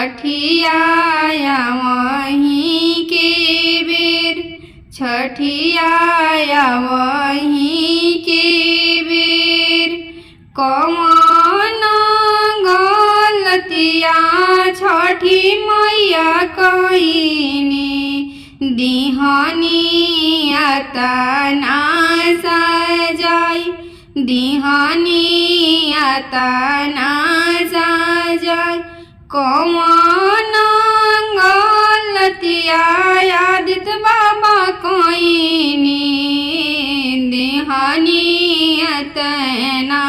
छठियाया वहीं के बेर, छठियाया वहीं के बेर। कौन गलतिया छठी मैया कईने, दिहनी अतना सजाई, दिहनी अतना सजाई। कौन गलतिया आदित बाबा कईने, दिहनी अतना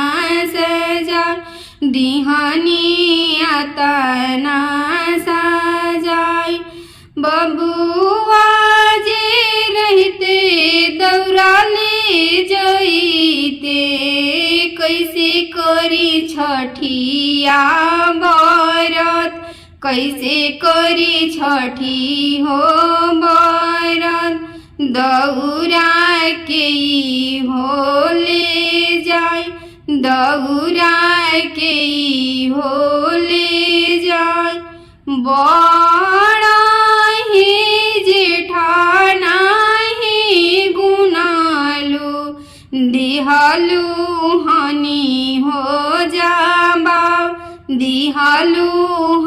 सजाई, दिहनी अतना सजाई। बबुआ जे रहते दौरा ले जईते, कैसे करी छठिया बरत, कैसे करी छठी हो बरत। दौरा के हो ले जाय, दौरा के हो ले जाय। बड़ा ही जेठाना ही गुनालू, दिहालू हनी हो जाबा, दिहालू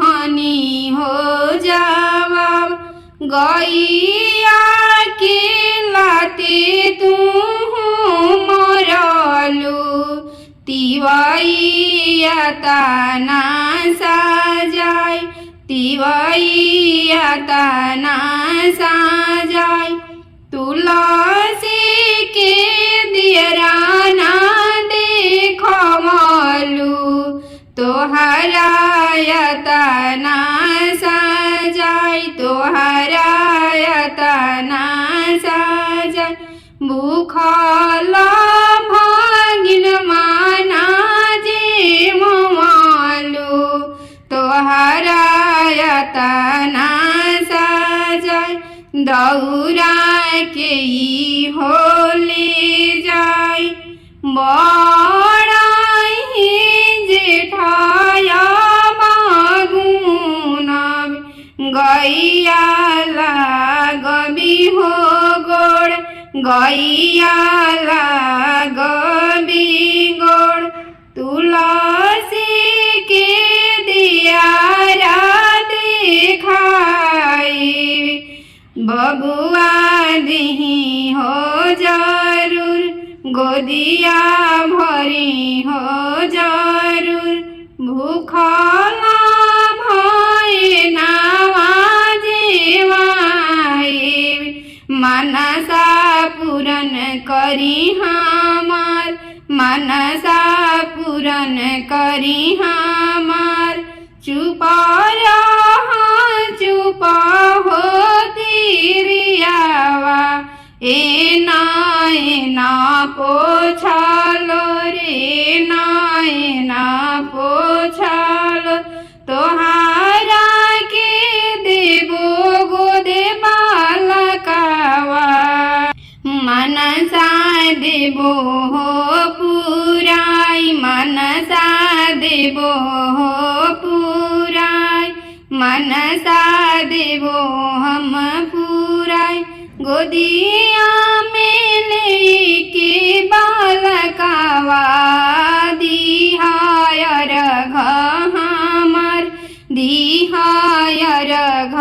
हनी हो जाबा। गैया के लाते तू मरलू, तिवैया तना सजाई, तिवैया तना सजाई। तुलसी के दियराना देखमलू, तोहरा तना सजाई, तोहरा तना सजाई। भूखल भागिन माना जे मवालू, तोहरा तना सजाई। दौरा के हो ले जाई। बड़ा ही जेठाया बागुना, गैया लागबी हो गोड़, गैया लागबी गोड़। तुलसी के दियारा देखाई, बबुआ दिही हो जरूर, गोदिया भरी हो जरूर। भूखला भय नवाजे माए, मनसा पूरन करी हमार, मनसा पूरन करी हमार। चुप रहा चुप हो तिरियावा, ए ना पोछालो रे, ना पोछालो। तोहारा के देबो गोदे बालकावा, मनसा देबो हो पुराई, मनसा देबो हो पुराई, मनसा देबो हम पुराई। गोदिया में लेके बालकावा, दिहाय रघ हमार, दिहाय रघ